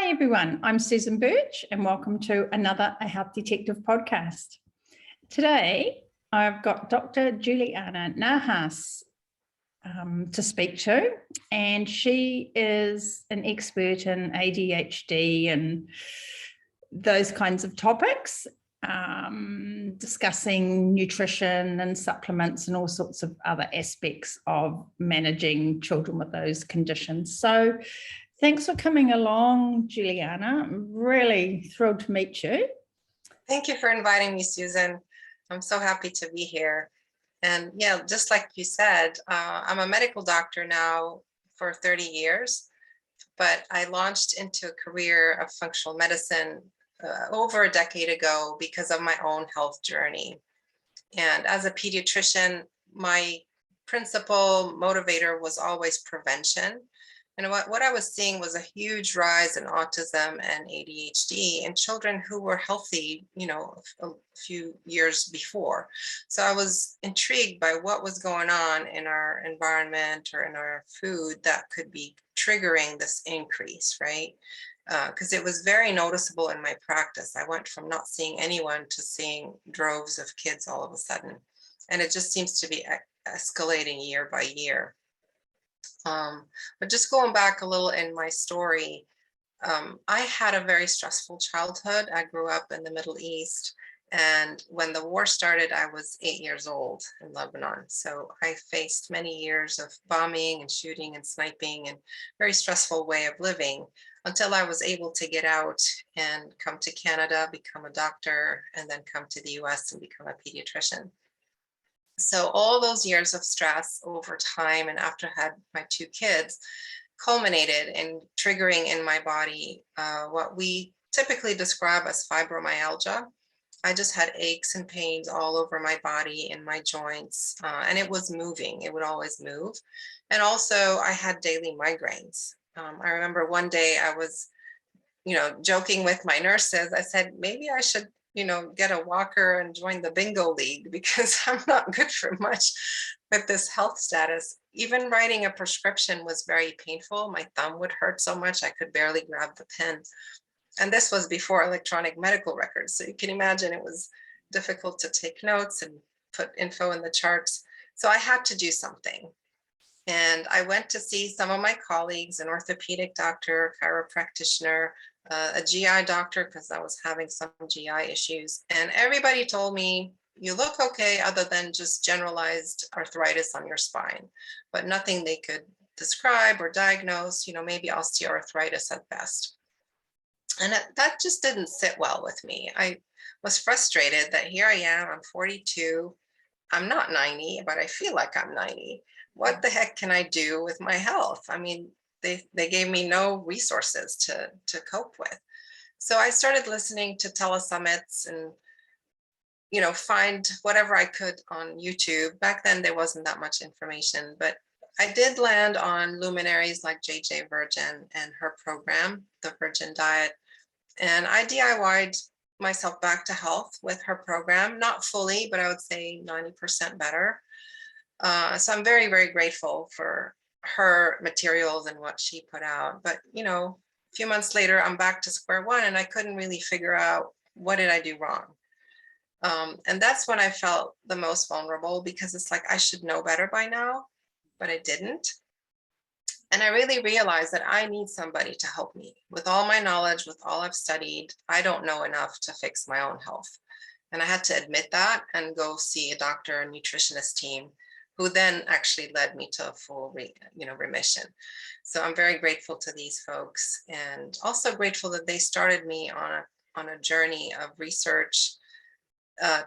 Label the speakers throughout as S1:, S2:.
S1: Hi everyone, I'm Susan Birch and welcome to another A Health Detective podcast. Today I've got Dr Juliana Nahas to speak to, and she is an expert in ADHD and those kinds of topics, discussing nutrition and supplements and all sorts of other aspects of managing children with those conditions. So thanks for coming along, Juliana. I'm really thrilled to meet you.
S2: Thank you for inviting me, Susan. I'm so happy to be here. And yeah, just like you said, I'm a medical doctor now for 30 years, but I launched into a career of functional medicine over a decade ago because of my own health journey. And as a pediatrician, my principal motivator was always prevention. And what I was seeing was a huge rise in autism and ADHD in children who were healthy, a few years before. So I was intrigued by what was going on in our environment or in our food that could be triggering this increase, right? Because it was very noticeable in my practice. I went from not seeing anyone to seeing droves of kids all of a sudden. And it just seems to be escalating year by year. But just going back a little in my story, I had a very stressful childhood. I grew up in the Middle East, and when the war started, I was 8 years old in Lebanon. So I faced many years of bombing and shooting and sniping and very stressful way of living until I was able to get out and come to Canada, become a doctor, and then come to the US and become a pediatrician. So all those years of stress over time and after I had my 2 kids culminated in triggering in my body what we typically describe as fibromyalgia. I just had aches and pains all over my body, in my joints, and it was moving. It would always move. And also I had daily migraines. I remember one day I was, joking with my nurses. I said, maybe I should get a walker and join the bingo league because I'm not good for much with this health status. Even writing a prescription was very painful. My thumb would hurt so much I could barely grab the pen. And this was before electronic medical records. So you can imagine it was difficult to take notes and put info in the charts. So I had to do something. And I went to see some of my colleagues, an orthopedic doctor, chiropractor, a GI doctor, because I was having some GI issues. And everybody told me, you look okay, other than just generalized arthritis on your spine, but nothing they could describe or diagnose, maybe osteoarthritis at best. And that just didn't sit well with me. I was frustrated that here I am, I'm 42, I'm not 90, but I feel like I'm 90. What the heck can I do with my health? I mean, they gave me no resources to cope with. So I started listening to telesummits and, find whatever I could on YouTube. Back then, there wasn't that much information, but I did land on luminaries like J.J. Virgin and her program, the Virgin Diet. And I DIY'd myself back to health with her program, not fully, but I would say 90% better. So I'm very, very grateful for her materials and what she put out. But, a few months later, I'm back to square one and I couldn't really figure out what did I do wrong. And that's when I felt the most vulnerable, because it's like I should know better by now, but I didn't. And I really realized that I need somebody to help me. With all my knowledge, with all I've studied, I don't know enough to fix my own health. And I had to admit that and go see a doctor and nutritionist team, who then actually led me to a full remission. So I'm very grateful to these folks, and also grateful that they started me on a journey of research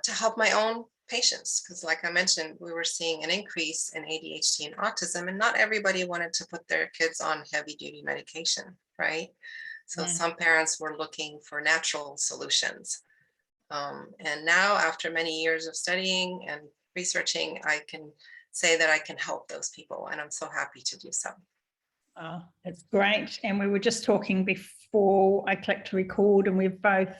S2: to help my own patients. Because like I mentioned, we were seeing an increase in ADHD and autism, and not everybody wanted to put their kids on heavy duty medication, right? So some parents were looking for natural solutions. And now, after many years of studying and researching, I can say that I can help those people, and I'm so happy to do so.
S1: Oh, that's great. And we were just talking before I clicked record, and we've both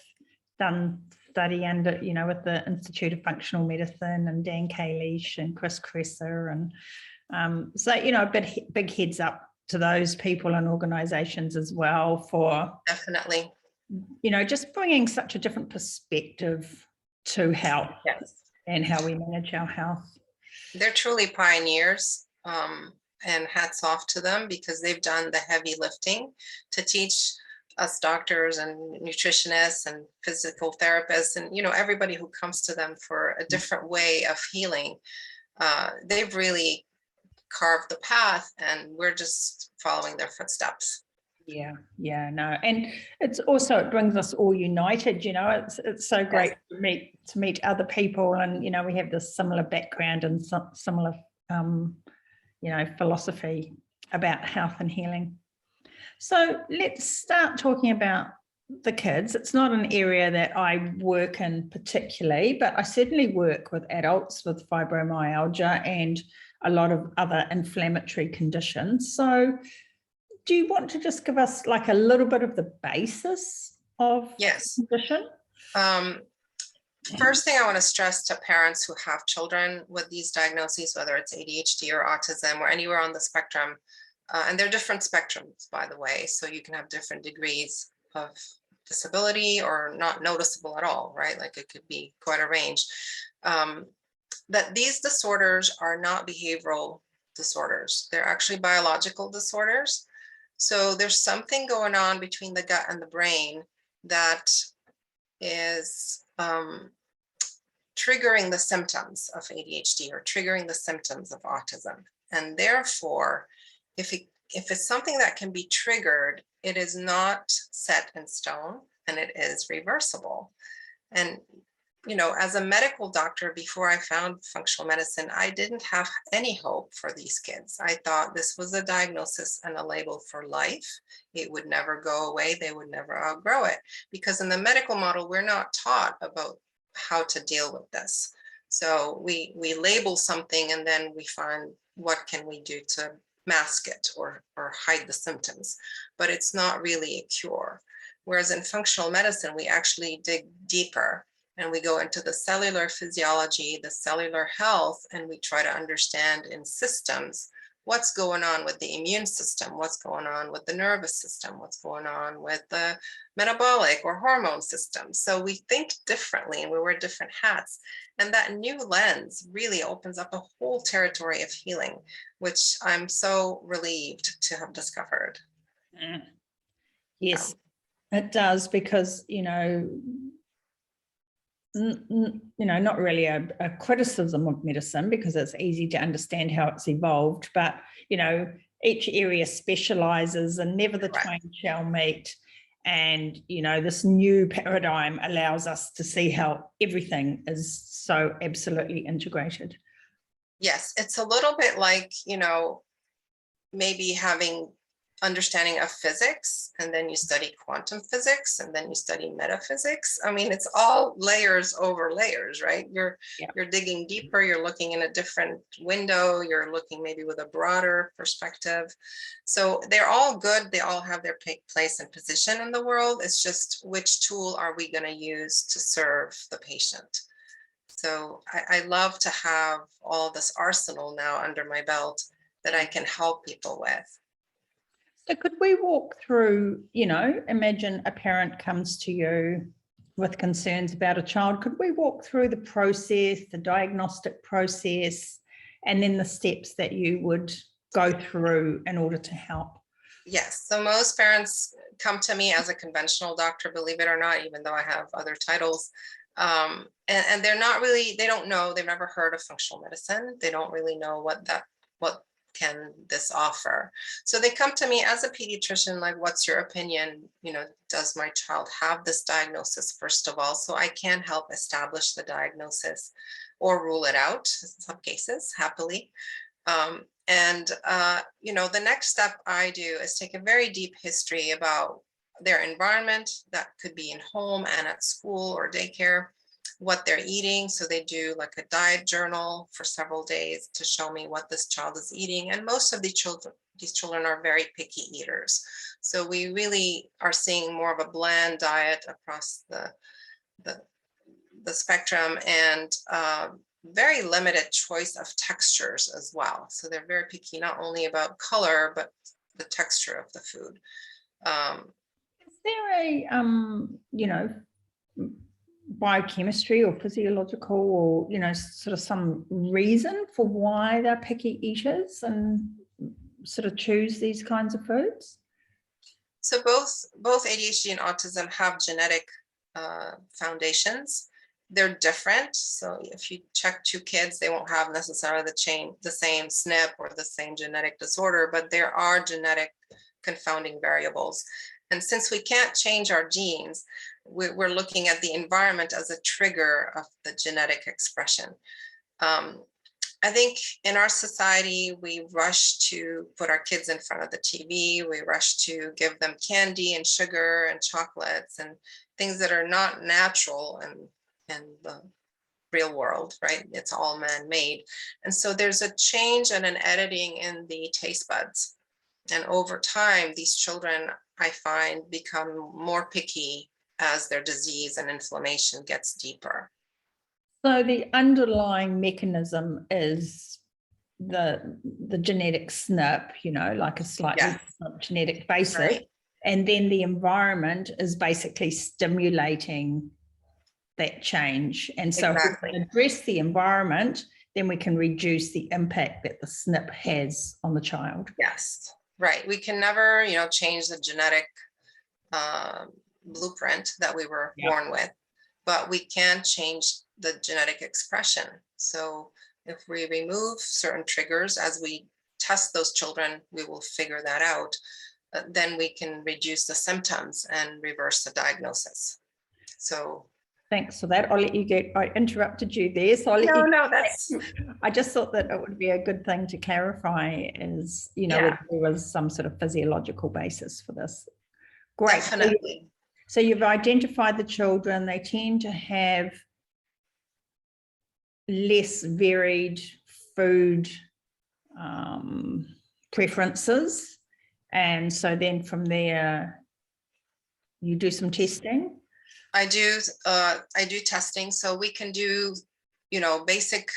S1: done study under, with the Institute of Functional Medicine and Dan Kalish and Chris Kresser. And so, a big heads up to those people and organizations as well for
S2: Definitely.
S1: Just bringing such a different perspective to health.
S2: Yes.
S1: And how we manage our health.
S2: They're truly pioneers, and hats off to them, because they've done the heavy lifting to teach us doctors and nutritionists and physical therapists and, everybody who comes to them for a different way of healing. They've really carved the path, and we're just following their footsteps.
S1: Yeah, no, and it brings us all united. It's so great to meet other people, and we have this similar background and similar philosophy about health and healing. So let's start talking about the kids. It's not an area that I work in particularly, but I certainly work with adults with fibromyalgia and a lot of other inflammatory conditions. So do you want to just give us like a little bit of the basis of the condition?
S2: First thing I want to stress to parents who have children with these diagnoses, whether it's ADHD or autism or anywhere on the spectrum, and they're different spectrums, by the way, so you can have different degrees of disability or not noticeable at all, right? Like it could be quite a range. That these disorders are not behavioral disorders. They're actually biological disorders. So there's something going on between the gut and the brain that is triggering the symptoms of ADHD or triggering the symptoms of autism. And therefore, if it's something that can be triggered, it is not set in stone and it is reversible. And as a medical doctor, before I found functional medicine, I didn't have any hope for these kids. I thought this was a diagnosis and a label for life. It would never go away. They would never outgrow it. Because in the medical model, we're not taught about how to deal with this. So we label something and then we find what can we do to mask it or hide the symptoms. But it's not really a cure. Whereas in functional medicine, we actually dig deeper. And we go into the cellular physiology, the cellular health, and we try to understand in systems what's going on with the immune system, what's going on with the nervous system, what's going on with the metabolic or hormone system. So we think differently and we wear different hats. And that new lens really opens up a whole territory of healing, which I'm so relieved to have discovered.
S1: Yes, it does, because, not really a criticism of medicine, because it's easy to understand how it's evolved, but each area specializes and never the twain shall meet. And this new paradigm allows us to see how everything is so absolutely integrated.
S2: Yes, it's a little bit like maybe having understanding of physics, and then you study quantum physics, and then you study metaphysics. I mean, it's all layers over layers, right? You're digging deeper, you're looking in a different window, you're looking maybe with a broader perspective. So they're all good, they all have their place and position in the world. It's just which tool are we going to use to serve the patient? So I love to have all this arsenal now under my belt that I can help people with.
S1: So could we walk through, imagine a parent comes to you with concerns about a child. Could we walk through the process, the diagnostic process, and then the steps that you would go through in order to help?
S2: Yes. So most parents come to me as a conventional doctor, believe it or not, even though I have other titles. And they're not really, they don't know, they've never heard of functional medicine. They don't really know what can this offer. So they come to me as a pediatrician, like, what's your opinion? Does my child have this diagnosis, first of all? So I can help establish the diagnosis or rule it out in some cases, happily. The next step I do is take a very deep history about their environment. That could be in home and at school or daycare, what they're eating. So they do like a diet journal for several days to show me what this child is eating. And most of these children are very picky eaters. So we really are seeing more of a bland diet across the spectrum, and very limited choice of textures as well. So they're very picky, not only about color, but the texture of the food.
S1: Is there a, biochemistry or physiological or, sort of some reason for why they're picky eaters and sort of choose these kinds of foods?
S2: So both ADHD and autism have genetic foundations. They're different. So if you check two kids, they won't have necessarily the same SNP or the same genetic disorder, but there are genetic confounding variables. And since we can't change our genes, we're looking at the environment as a trigger of the genetic expression. I think in our society, we rush to put our kids in front of the TV. We rush to give them candy and sugar and chocolates and things that are not natural in the real world, right? It's all man-made. And so there's a change and an editing in the taste buds. And over time, these children, I find, become more picky as their disease and inflammation gets deeper.
S1: So the underlying mechanism is the genetic SNP, like a slightly different genetic basis.
S2: Right.
S1: And then the environment is basically stimulating that change. And so if we can address the environment, then we can reduce the impact that the SNP has on the child.
S2: Yes, right. We can never, change the genetic blueprint that we were born with, but we can change the genetic expression. So if we remove certain triggers, as we test those children, we will figure that out. Then we can reduce the symptoms and reverse the diagnosis. So
S1: thanks for that. I'll let you get, I interrupted you there. So I'll let you.
S2: No, that's.
S1: I just thought that it would be a good thing to clarify is, if there was some sort of physiological basis for this. Great.
S2: Definitely.
S1: So you've identified the children, they tend to have less varied food preferences. And so then from there, you do some testing?
S2: I do testing. So we can do, basic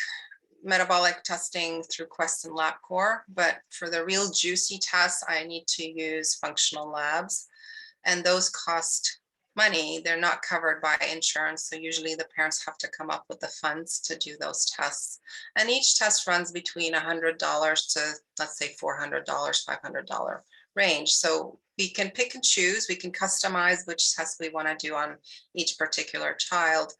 S2: metabolic testing through Quest and LabCorp, but for the real juicy tests, I need to use functional labs, and those cost money. They're not covered by insurance. So usually the parents have to come up with the funds to do those tests. And each test runs between $100 to, let's say, $400, $500 range. So we can pick and choose, we can customize which test we want to do on each particular child,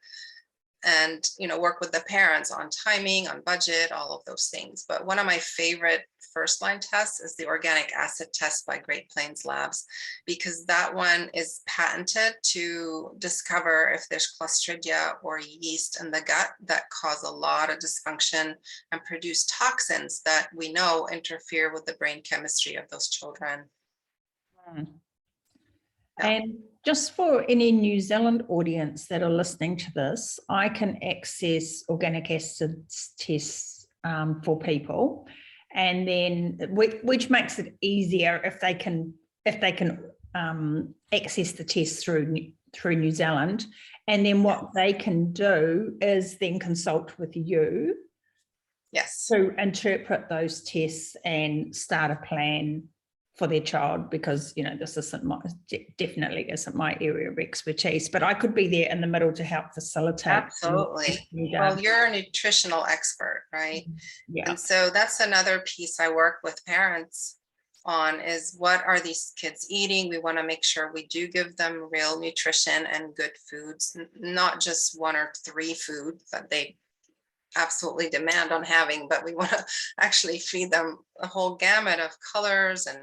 S2: and work with the parents on timing, on budget, all of those things. But one of my favorite first line tests is the organic acid test by Great Plains Labs, because that one is patented to discover if there's Clostridia or yeast in the gut that cause a lot of dysfunction and produce toxins that we know interfere with the brain chemistry of those children.
S1: And just for any New Zealand audience that are listening to this, I can access organic acids tests for people, and then which makes it easier if they can access the test through New Zealand. And then what they can do is then consult with you to interpret those tests and start a plan for their child, because this definitely isn't my area of expertise, but I could be there in the middle to help facilitate.
S2: Absolutely. Well, you're a nutritional expert, right? Yeah. And so that's another piece I work with parents on, is what are these kids eating? We want to make sure we do give them real nutrition and good foods, not just one or three foods that they absolutely demand on having, but we want to actually feed them a whole gamut of colors and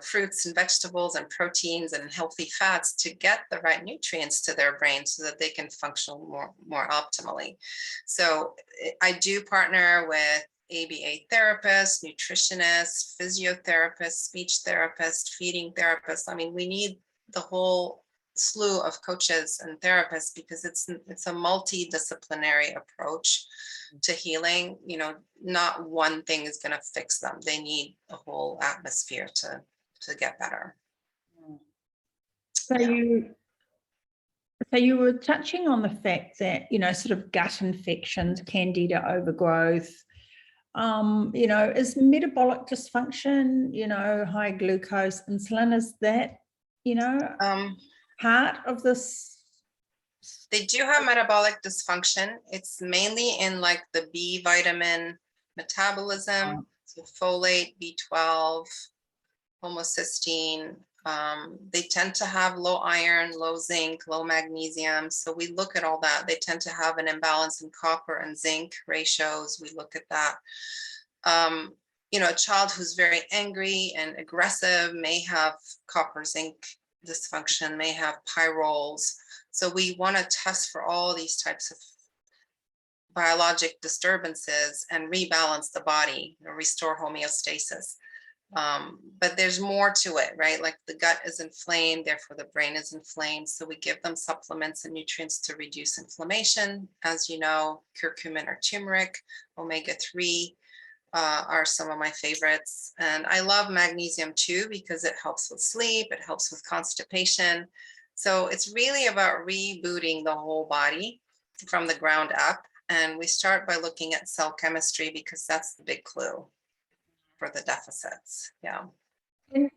S2: fruits and vegetables and proteins and healthy fats to get the right nutrients to their brain so that they can function more optimally. So I do partner with ABA therapists, nutritionists, physiotherapists, speech therapists, feeding therapists. I mean, we need the whole slew of coaches and therapists, because it's a multidisciplinary approach to healing. Not one thing is going to fix them. They need a whole atmosphere to get better.
S1: So you were touching on the fact that sort of gut infections, candida overgrowth, You know, is metabolic dysfunction, you know, high glucose, insulin, is that, you know, part of this?
S2: They do have metabolic dysfunction. It's mainly in like the B vitamin metabolism, so folate, B12, homocysteine. They tend to have low iron, low zinc, low magnesium. So we look at all that. They tend to have an imbalance in copper and zinc ratios. We look at that. You know, a child who's very angry and aggressive may have copper zinc dysfunction, may have pyroles. So we want to test for all these types of biologic disturbances and rebalance the body, you know, restore homeostasis. But there's more to it, right? Like the gut is inflamed, therefore the brain is inflamed. So we give them supplements and nutrients to reduce inflammation. As you know, curcumin or turmeric, omega-3 are some of my favorites. And I love magnesium too, because it helps with sleep, it helps with constipation. So it's really about rebooting the whole body from the ground up. And we start by looking at cell chemistry because that's the big clue for the deficits. Yeah.
S1: And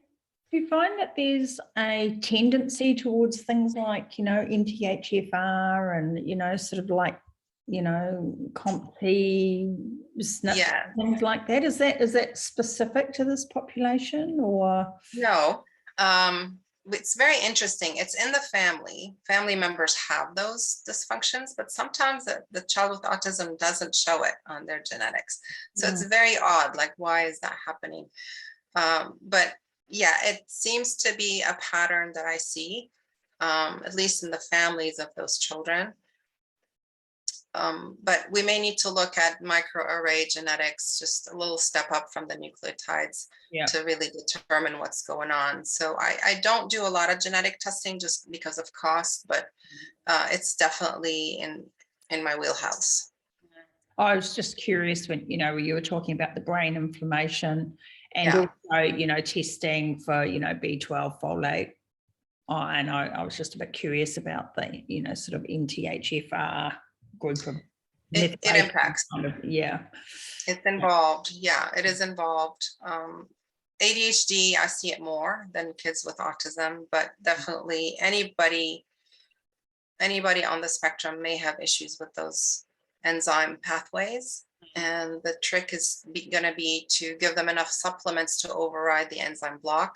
S1: do you find that there's a tendency towards things like, you know, NTHFR and, you know, sort of like, you know, COMT,
S2: Yeah.
S1: things like that? Is that specific to this population or?
S2: No. It's very interesting. It's in the family. Family members have those dysfunctions, but sometimes the child with autism doesn't show it on their genetics. So it's very odd. Like, why is that happening? But yeah, it seems to be a pattern that I see, at least in the families of those children. But we may need to look at microarray genetics, just a little step up from the nucleotides to really determine what's going on. So I don't do a lot of genetic testing just because of cost, but it's definitely in my wheelhouse.
S1: I was just curious when, you know, you were talking about the brain inflammation and also, you know, testing for, you know, B12, folate. And I was just a bit curious about the, you know, sort of NTHFR group of
S2: it impacts.
S1: kind of,
S2: It's involved. Yeah, it is involved. ADHD, I see it more than kids with autism, but definitely anybody on the spectrum may have issues with those enzyme pathways. And the trick is going to be to give them enough supplements to override the enzyme block,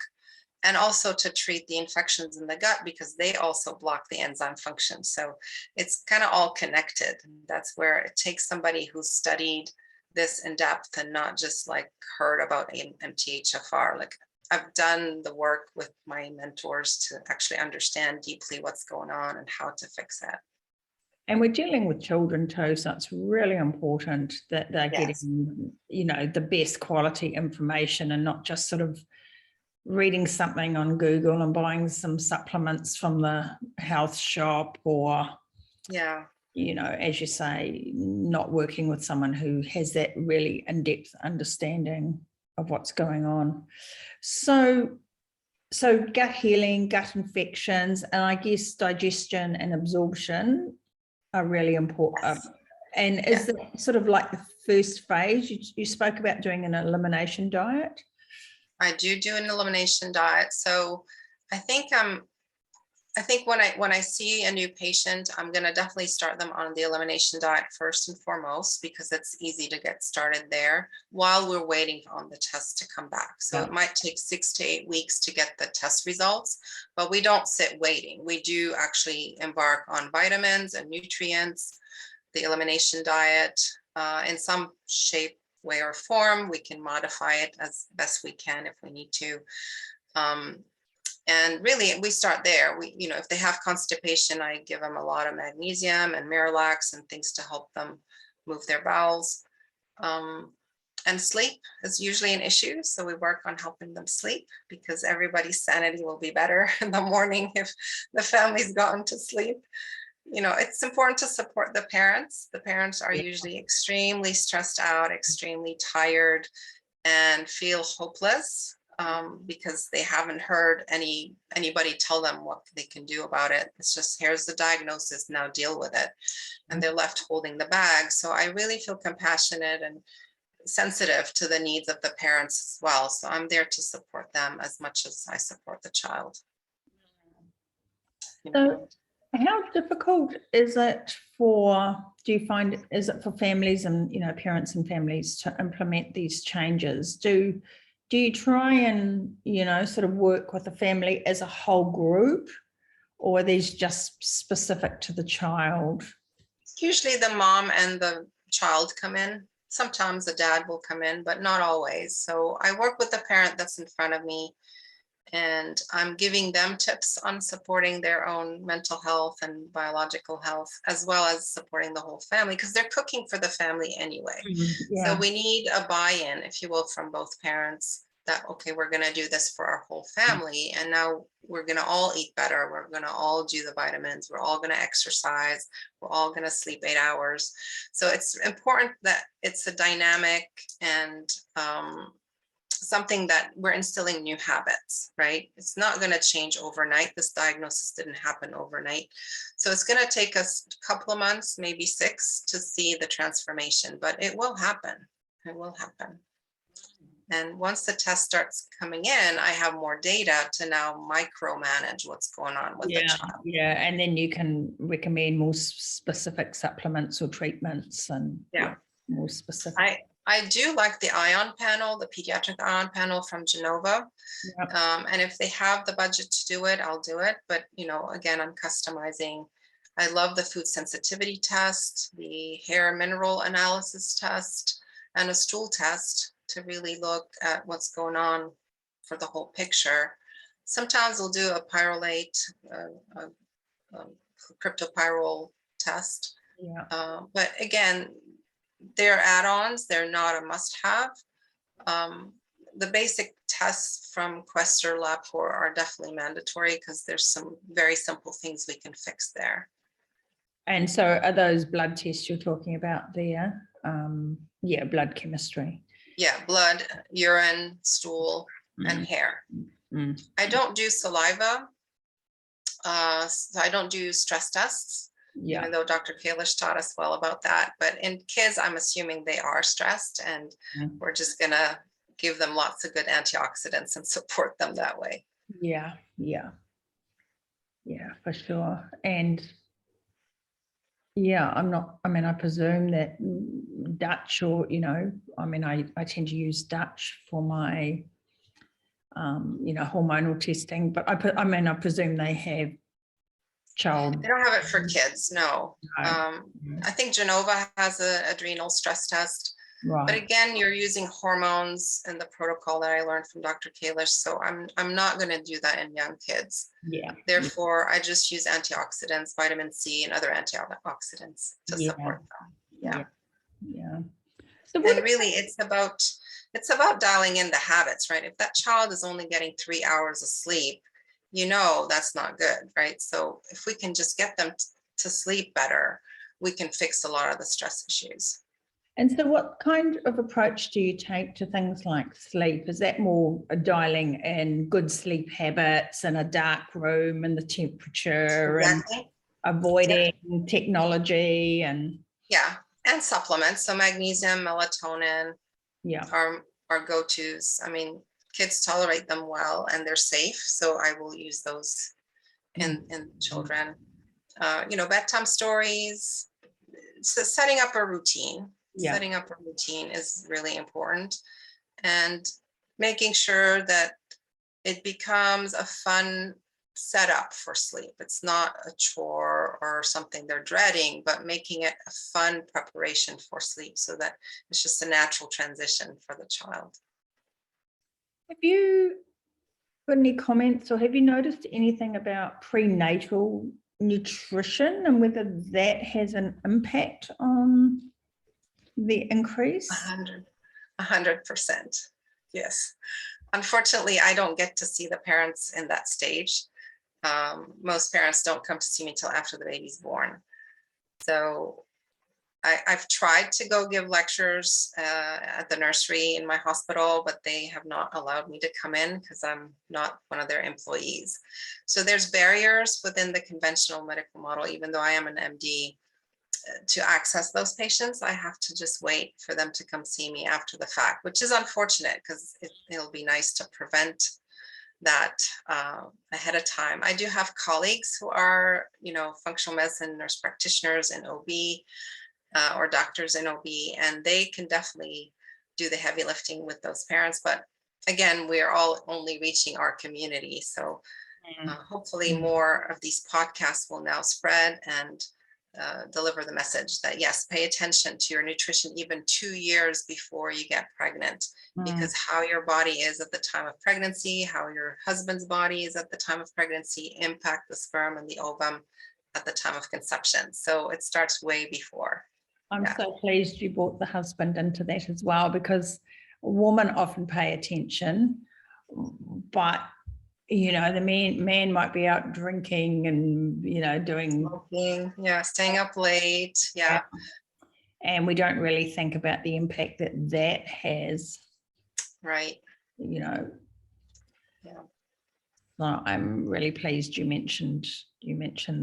S2: and also to treat the infections in the gut because they also block the enzyme function. So it's kind of all connected. That's where it takes somebody who's studied this in depth and not just like heard about MTHFR. Like I've done the work with my mentors to actually understand deeply what's going on and how to fix it.
S1: And we're dealing with children too, so it's really important that they're getting, you know, the best quality information and not just sort of reading something on Google and buying some supplements from the health shop or, you know, as you say, not working with someone who has that really in-depth understanding of what's going on. So gut healing, gut infections, and I guess digestion and absorption are really important. And is that sort of like the first phase? You spoke about doing an elimination diet.
S2: I do an elimination diet. So I think when I see a new patient, I'm going to definitely start them on the elimination diet first and foremost, because it's easy to get started there while we're waiting on the test to come back. So it might take 6 to 8 weeks to get the test results, but we don't sit waiting. We do actually embark on vitamins and nutrients, the elimination diet, in some shape, way or form. We can modify it as best we can if we need to. And really, we start there. We, you know, if they have constipation, I give them a lot of magnesium and Miralax and things to help them move their bowels. And sleep is usually an issue. So we work on helping them sleep because everybody's sanity will be better in the morning if the family's gotten to sleep. You know, it's important to support the parents. The parents are usually extremely stressed out, extremely tired, and feel hopeless because they haven't heard anybody tell them what they can do about it. It's just, here's the diagnosis, now deal with it. And they're left holding the bag. So I really feel compassionate and sensitive to the needs of the parents as well. So I'm there to support them as much as I support the child.
S1: So how difficult is it do you find, is it for families and, parents and families to implement these changes? Do you try and, sort of work with the family as a whole group, or are these just specific to the child?
S2: Usually the mom and the child come in. Sometimes the dad will come in, but not always. So I work with the parent that's in front of me, and I'm giving them tips on supporting their own mental health and biological health, as well as supporting the whole family, because they're cooking for the family anyway.
S1: Yeah.
S2: So we need a buy-in, if you will, from both parents that, okay, we're going to do this for our whole family. And now we're going to all eat better. We're going to all do the vitamins. We're all going to exercise. We're all going to sleep 8 hours. So it's important that it's a dynamic and something that we're instilling new habits, right? It's not going to change overnight. This diagnosis didn't happen overnight. So it's going to take us a couple of months, maybe 6, to see the transformation, but it will happen. It will happen. And once the test starts coming in, I have more data to now micromanage what's going on with the child.
S1: Yeah, and then you can recommend more specific supplements or treatments and more specific.
S2: I do like the ion panel, the pediatric ion panel from Genova.
S1: Yep.
S2: And if they have the budget to do it, I'll do it. But, again, I'm customizing. I love the food sensitivity test, the hair mineral analysis test, and a stool test to really look at what's going on for the whole picture. Sometimes we'll do a pyrrolate, a cryptopyrrole test.
S1: Yeah.
S2: But again, they're add-ons, they're not a must-have. The basic tests from Quest or LabCorp are definitely mandatory because there's some very simple things we can fix there.
S1: And so are those blood tests you're talking about there? Blood chemistry.
S2: Yeah, blood, urine, stool, and hair. I don't do saliva. So I don't do stress tests.
S1: Yeah.
S2: Even though Dr. Kalish taught us well about that. But in kids, I'm assuming they are stressed, and we're just going to give them lots of good antioxidants and support them that way.
S1: Yeah, for sure. And I presume that Dutch or, I tend to use Dutch for my, hormonal testing, but I presume they have child.
S2: They don't have it for kids, no. I think Genova has an adrenal stress test. Right. But again, you're using hormones in the protocol that I learned from Dr. Kalish, so I'm not going to do that in young kids.
S1: Yeah.
S2: Therefore, I just use antioxidants, vitamin C, and other antioxidants to support them.
S1: Yeah.
S2: So and really, it's about dialing in the habits, right? If that child is only getting 3 hours of sleep, that's not good, right? So if we can just get them to sleep better, we can fix a lot of the stress issues.
S1: And so what kind of approach do you take to things like sleep? Is that more dialing in good sleep habits and a dark room and the temperature and avoiding technology and...
S2: Yeah, and supplements. So magnesium, melatonin are go-tos. I mean, kids tolerate them well and they're safe. So I will use those in children. Bedtime stories, so setting up a routine. Setting up a routine is really important, and making sure that it becomes a fun setup for sleep. It's not a chore or something they're dreading, but making it a fun preparation for sleep so that it's just a natural transition for the child.
S1: Have you got any comments, or have you noticed anything about prenatal nutrition and whether that has an impact on the increase?
S2: 100%. Yes. Unfortunately, I don't get to see the parents in that stage. Most parents don't come to see me till after the baby's born. So I've tried to go give lectures at the nursery in my hospital, but they have not allowed me to come in because I'm not one of their employees. So there's barriers within the conventional medical model, even though I am an MD. to access those patients, I have to just wait for them to come see me after the fact, which is unfortunate because it'll be nice to prevent that ahead of time. I do have colleagues who are, functional medicine nurse practitioners in OB or doctors in OB, and they can definitely do the heavy lifting with those parents. But again, we are all only reaching our community. So hopefully more of these podcasts will now spread and deliver the message that yes, pay attention to your nutrition even 2 years before you get pregnant, because how your body is at the time of pregnancy, how your husband's body is at the time of pregnancy impact the sperm and the ovum at the time of conception. So it starts way before.
S1: I'm so pleased you brought the husband into that as well, because women often pay attention, but the man might be out drinking and, doing
S2: smoking, staying up late. Yeah.
S1: And we don't really think about the impact that has.
S2: Right.
S1: Yeah. So I'm really pleased you mentioned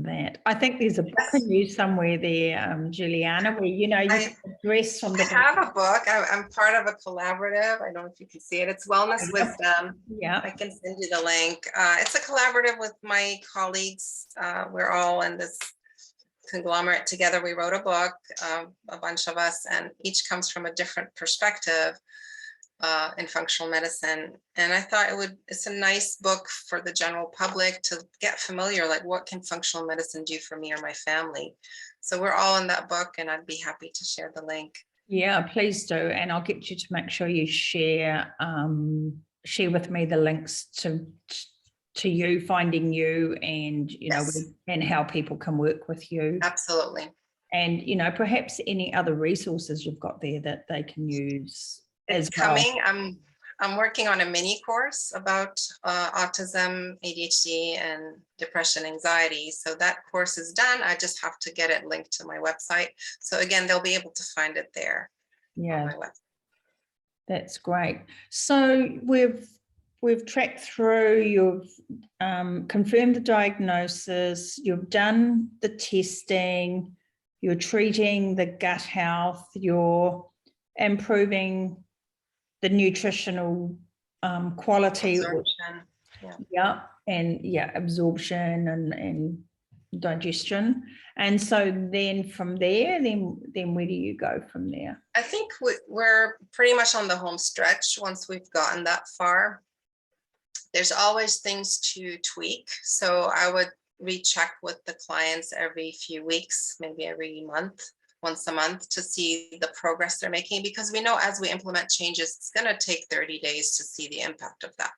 S1: that. I think there's a book in you somewhere there, Juliana, where you address from the.
S2: I have a book. I'm part of a collaborative. I don't know if you can see it. It's Wellness Wisdom.
S1: Yeah.
S2: I can send you the link. It's a collaborative with my colleagues. We're all in this conglomerate together. We wrote a book, a bunch of us, and each comes from a different perspective in functional medicine. And I thought it's a nice book for the general public to get familiar, like what can functional medicine do for me or my family? So we're all in that book, and I'd be happy to share the link. Yeah,
S1: please do. And I'll get you to make sure you share with me the links to you, finding you, and, and how people can work with you.
S2: Absolutely.
S1: And, perhaps any other resources you've got there that they can use.
S2: It's coming. I'm working on a mini course about autism, ADHD, and depression, anxiety. So that course is done. I just have to get it linked to my website. So again, they'll be able to find it there.
S1: Yeah,
S2: on my website.
S1: That's great. So we've tracked through. You've confirmed the diagnosis. You've done the testing. You're treating the gut health. You're improving the nutritional quality, absorption and digestion. And so then from there, then where do you go from there?
S2: I think we're pretty much on the home stretch once we've gotten that far. There's always things to tweak. So I would recheck with the clients every few weeks, maybe every month, once a month, to see the progress they're making, because we know as we implement changes, it's going to take 30 days to see the impact of that.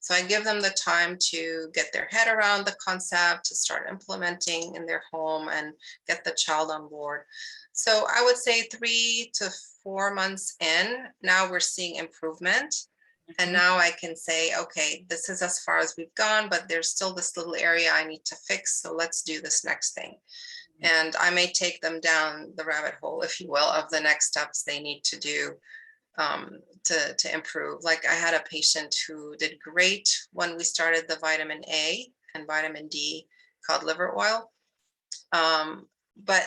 S2: So I give them the time to get their head around the concept, to start implementing in their home and get the child on board. So I would say 3 to 4 months in, now we're seeing improvement. And now I can say, okay, this is as far as we've gone, but there's still this little area I need to fix. So let's do this next thing. And I may take them down the rabbit hole, if you will, of the next steps they need to do to improve. Like I had a patient who did great when we started the vitamin A and vitamin D cod liver oil, but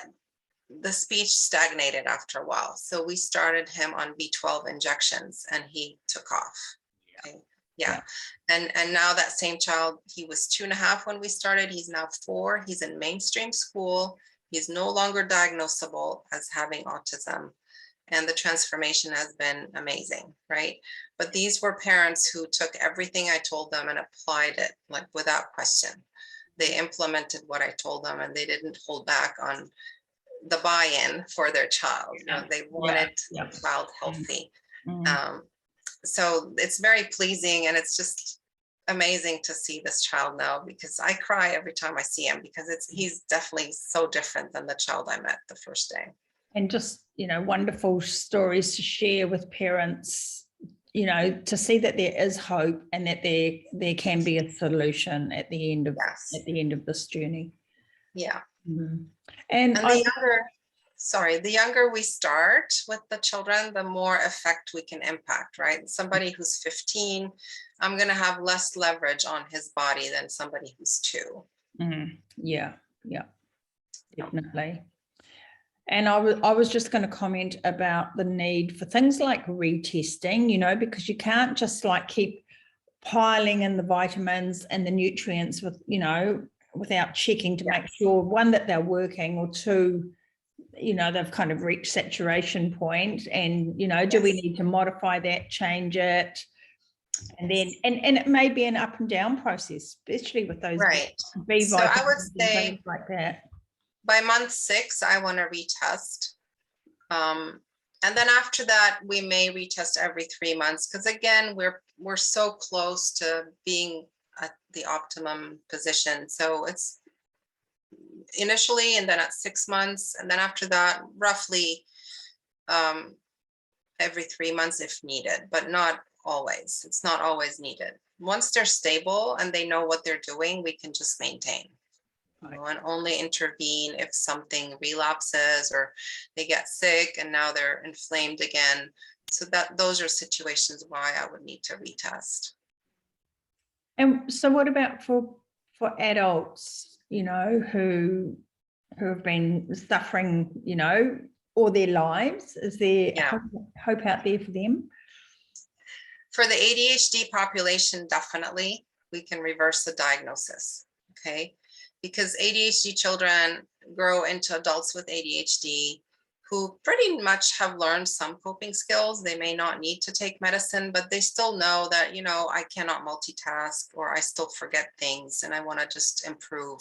S2: the speech stagnated after a while. So we started him on B12 injections and he took off. Okay. Yeah. And now that same child, he was 2.5 when we started. He's now 4. He's in mainstream school. He's no longer diagnosable as having autism. And the transformation has been amazing, right? But these were parents who took everything I told them and applied it like without question. They implemented what I told them and they didn't hold back on the buy-in for their child. You know, they wanted the child healthy. So it's very pleasing, and it's just amazing to see this child now, because I cry every time I see him, because he's definitely so different than the child I met the first day.
S1: And just, wonderful stories to share with parents, to see that there is hope and that there can be a solution at the end of this journey.
S2: Yeah.
S1: Mm-hmm.
S2: And the younger we start with the children, the more effect we can impact, right? Somebody who's 15, I'm going to have less leverage on his body than somebody who's 2.
S1: Yeah, definitely. And I was just going to comment about the need for things like retesting, you know, because you can't just like keep piling in the vitamins and the nutrients with, you know, without checking to make sure, one, that they're working, or two, you know, they've kind of reached saturation point, and, you know, do we need to modify that, change it? And then, and it may be an up and down process, especially with those B vitamins,
S2: So I would
S1: and
S2: say
S1: things like that.
S2: by month 6, I want to retest. And then after that, we may retest every 3 months, because again, we're so close to being at the optimum position. So it's initially, and then at 6 months, and then after that, roughly every 3 months if needed, but not always. It's not always needed. Once they're stable and they know what they're doing, we can just maintain. You know, and only intervene if something relapses or they get sick and now they're inflamed again. So those are situations why I would need to retest.
S1: And so what about for adults, you know, who have been suffering, you know, all their lives? Is there hope out there for them?
S2: For the ADHD population, definitely, we can reverse the diagnosis, okay? Because ADHD children grow into adults with ADHD who pretty much have learned some coping skills. They may not need to take medicine, but they still know that, you know, I cannot multitask, or I still forget things, and I want to just improve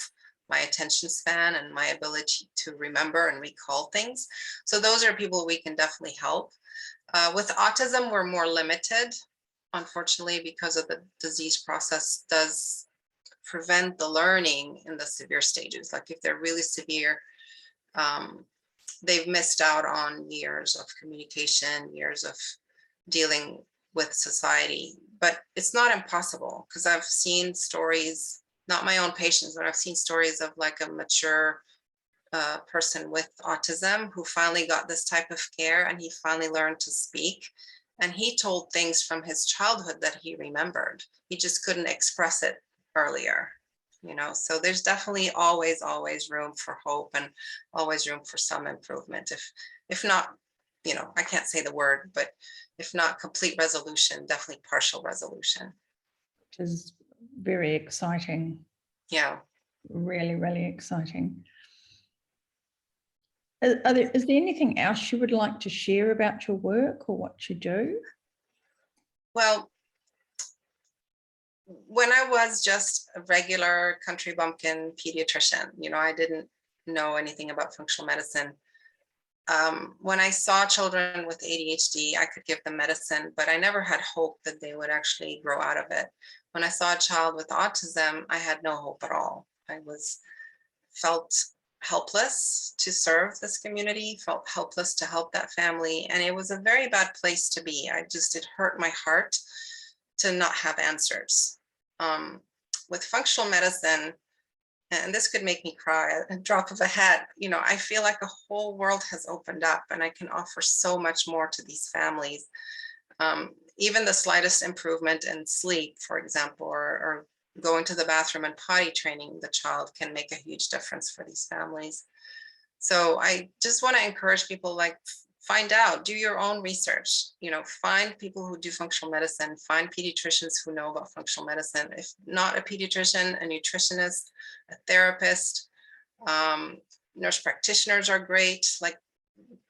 S2: my attention span and my ability to remember and recall things. So those are people we can definitely help. With autism, we're more limited, unfortunately, because of the disease process does prevent the learning in the severe stages. Like if they're really severe, they've missed out on years of communication, years of dealing with society. But it's not impossible, because I've seen stories, not my own patients, but I've seen stories of like a mature person with autism who finally got this type of care, and he finally learned to speak. And he told things from his childhood that he remembered. He just couldn't express it earlier, you know. So there's definitely always room for hope, and always room for some improvement. If not, you know, I can't say the word, but if not complete resolution, definitely partial resolution.
S1: Which is very exciting.
S2: Yeah.
S1: Really, really exciting. Is there anything else you would like to share about your work or what you do?
S2: Well, when I was just a regular country bumpkin pediatrician, you know, I didn't know anything about functional medicine. When I saw children with ADHD, I could give them medicine, but I never had hope that they would actually grow out of it. When I saw a child with autism, I had no hope at all. I felt helpless to serve this community, felt helpless to help that family. And it was a very bad place to be. It hurt my heart to not have answers. With functional medicine, and this could make me cry, a drop of a hat, you know, I feel like a whole world has opened up, and I can offer so much more to these families. Even the slightest improvement in sleep, for example, or going to the bathroom and potty training the child can make a huge difference for these families. So I just want to encourage people, like, find out, do your own research, you know, find people who do functional medicine, find pediatricians who know about functional medicine. If not a pediatrician, a nutritionist, a therapist, nurse practitioners are great. Like,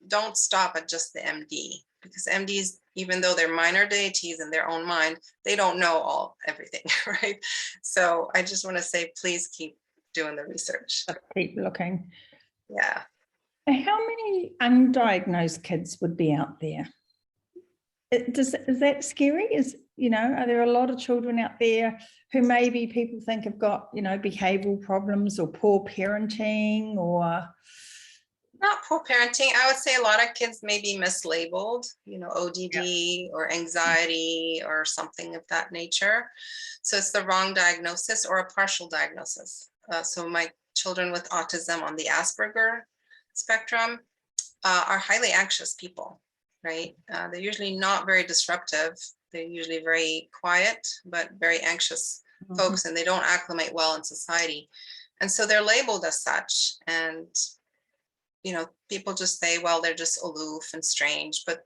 S2: don't stop at just the MD, because MDs, even though they're minor deities in their own mind, they don't know everything, right? So I just want to say, please keep doing the research.
S1: Keep looking.
S2: Yeah.
S1: How many undiagnosed kids would be out there? Is that scary? You know, are there a lot of children out there who maybe people think have got, you know, behavioral problems or poor parenting, or?
S2: Not poor parenting. I would say a lot of kids may be mislabeled, you know, ODD or anxiety or something of that nature. So it's the wrong diagnosis or a partial diagnosis. So my children with autism on the Asperger spectrum are highly anxious people, right? They're usually not very disruptive. They're usually very quiet, but very anxious folks, and they don't acclimate well in society. And so they're labeled as such. And people just say, well, they're just aloof and strange, but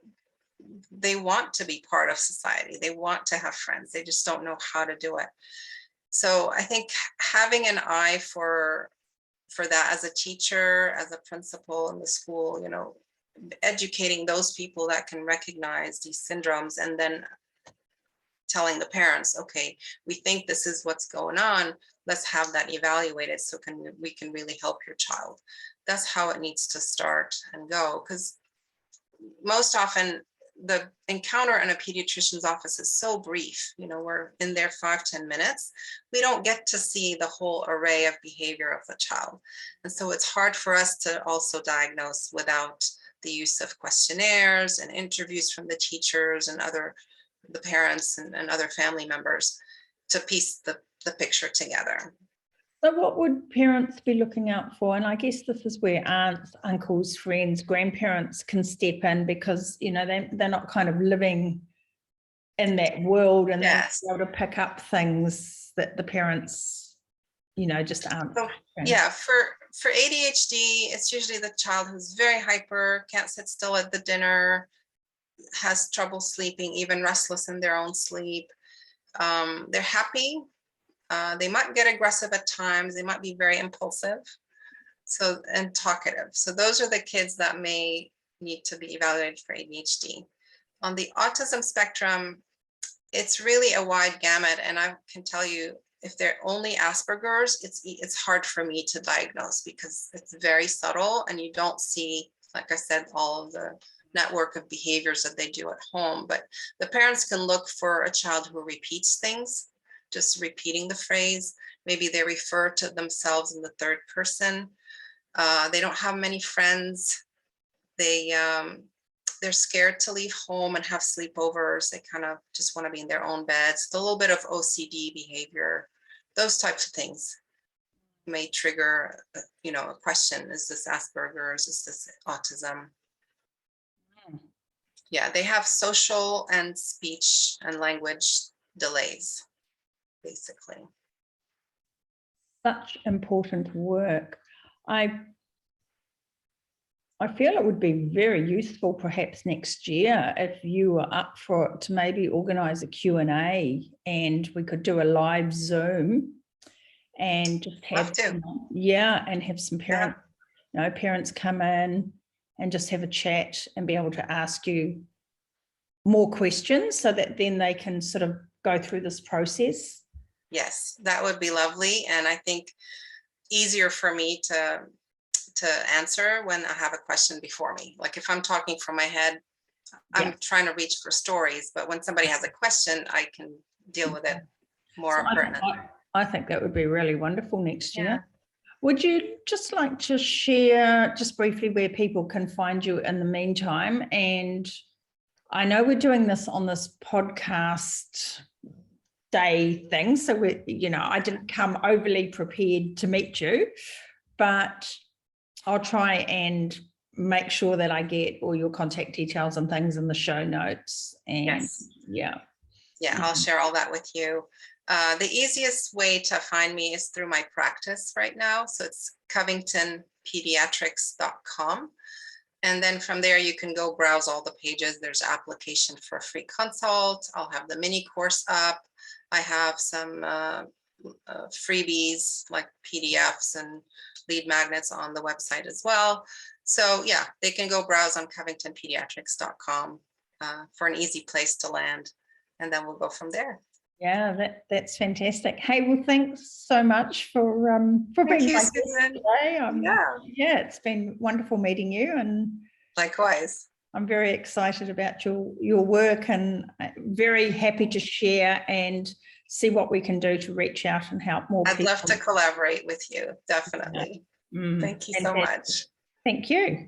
S2: they want to be part of society. They want to have friends. They just don't know how to do it. So I think having an eye for that as a teacher, as a principal in the school, educating those people that can recognize these syndromes, and then telling the parents, okay, we think this is what's going on. Let's have that evaluated so we can really help your child. That's how it needs to start and go, because most often the encounter in a pediatrician's office is so brief. We're in there 5-10 minutes. We don't get to see the whole array of behavior of the child. And so it's hard for us to also diagnose without the use of questionnaires and interviews from the teachers and the parents and other family members to piece the picture together.
S1: So what would parents be looking out for? And I guess this is where aunts, uncles, friends, grandparents can step in, because, they're not kind of living in that world, and
S2: Yes.
S1: they're able to pick up things that the parents, just aren't.
S2: So, yeah, for ADHD, it's usually the child who's very hyper, can't sit still at the dinner, has trouble sleeping, even restless in their own sleep. They're happy. They might get aggressive at times. They might be very impulsive, and talkative. So those are the kids that may need to be evaluated for ADHD. On the autism spectrum, it's really a wide gamut. And I can tell you, if they're only Asperger's, it's hard for me to diagnose, because it's very subtle and you don't see, like I said, all of the network of behaviors that they do at home. But the parents can look for a child who repeats things, just repeating the phrase. Maybe they refer to themselves in the third person. They don't have many friends. They're scared to leave home and have sleepovers. They kind of just want to be in their own beds. A little bit of OCD behavior, those types of things may trigger, a question: is this Asperger's? Is this autism? Yeah, they have social and speech and language delays, basically.
S1: Such important work. I feel it would be very useful perhaps next year if you were up for it, to maybe organise a Q&A, and we could do a live Zoom and just have and have some parents come in and just have a chat and be able to ask you more questions, so that then they can sort of go through this process.
S2: Yes, that would be lovely. And I think easier for me to answer when I have a question before me. Like if I'm talking from my head, I'm trying to reach for stories, but when somebody has a question, I can deal with it more pertinently.
S1: I think that would be really wonderful next year. Would you just like to share just briefly where people can find you in the meantime? And I know we're doing this on this podcast day thing, so I didn't come overly prepared to meet you, but I'll try and make sure that I get all your contact details and things in the show notes. And
S2: I'll share all that with you. The easiest way to find me is through my practice right now. So it's covingtonpediatrics.com. And then from there, you can go browse all the pages. There's application for a free consult. I'll have the mini course up. I have some freebies like PDFs and lead magnets on the website as well. So yeah, they can go browse on covingtonpediatrics.com for an easy place to land. And then we'll go from there.
S1: Yeah, that's fantastic. Hey, well, thanks so much for being my guest today. It's been wonderful meeting you, and
S2: likewise.
S1: I'm very excited about your work, and very happy to share and see what we can do to reach out and help more people.
S2: I'd love to collaborate with you, definitely. Thank you so much.
S1: Thank you.